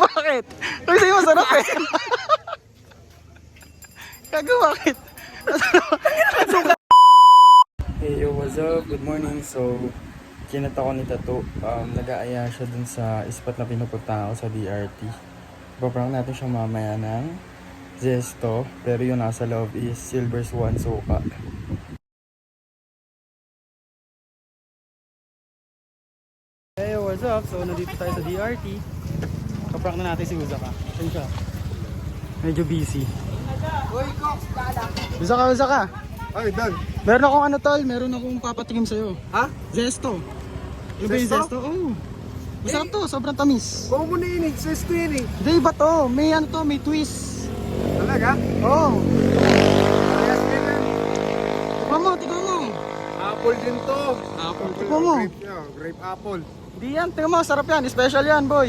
Bakit? Kasi sa'yo masarap eh. Gago, bakit? Hey yo, what's up? Good morning. So, kinata ko ni Tato. Nag-aaya siya dun sa spot na pinupunta ko sa DRT. Paprank natin siya mamaya ng Zesto. Pero yung nasa loob is Silver Swan Soka. Hey, what's up? So, nandito tayo sa DRT. Paprank na natin si Uzaka. Saan siya? Medyo busy. Uzaka. Ay, Dan. Meron akong ano tol, meron akong papatikim sa'yo. Ha? Zesto. Ano ba yung Zesto? Oo. Masarap to, sobrang tamis. Kuha mo na yun eh. Sis to yun eh. Hindi ba to? May ano to, may twist. Talaga? Oo. Yes, ganyan. Tignan mo. Apple din to. Apple. Tignan mo. Grape, grape apple. Hindi yan, tignan mo, sarap yan. Special yan, boy.